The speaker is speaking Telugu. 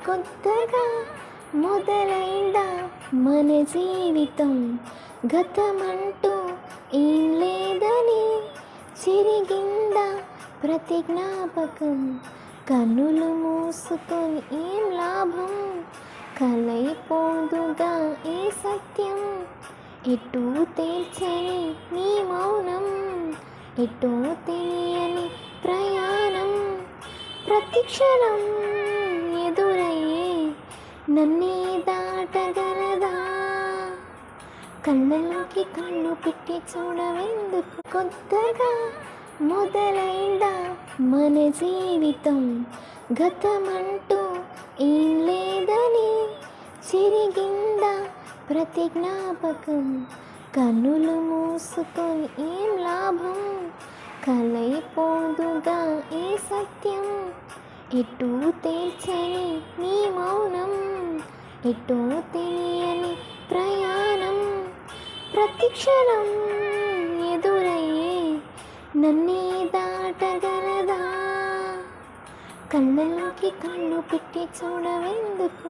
కొత్తగా మొదలైందా మన జీవితం, గతమంటూ ఏం లేదని చిరిగిందా ప్రతి జ్ఞాపకం. కన్నులు మూసుకొని ఏం లాభం, కలైపోదుగా ఈ సత్యం. ఎటూ తేల్చని నీ మౌనం, ఎటో తెలియని ప్రయాణం. ప్రతి క్షణం ఎదురయ్యే నన్నే దాటగలదా, కళ్ళలోకి కళ్ళు పెట్టి చూడవెందుకు. కొత్తగా మొదలైందా మన జీవితం, గతమంటూ ఏం లేదని చిరిగిందా ప్రతి జ్ఞాపకం. కన్నులు మూసుకొని ఏం లాభం, కలైపోదుగా ఈ సత్యం. ఎటూ తేల్చని నీ మౌనం, ఎటో తెలియని ప్రయాణం. ప్రతి క్షణం ఎదురయ్యే నన్నే దాటగలదా, కళ్ళలోకి కళ్ళు పెట్టి చూడవెందుకు.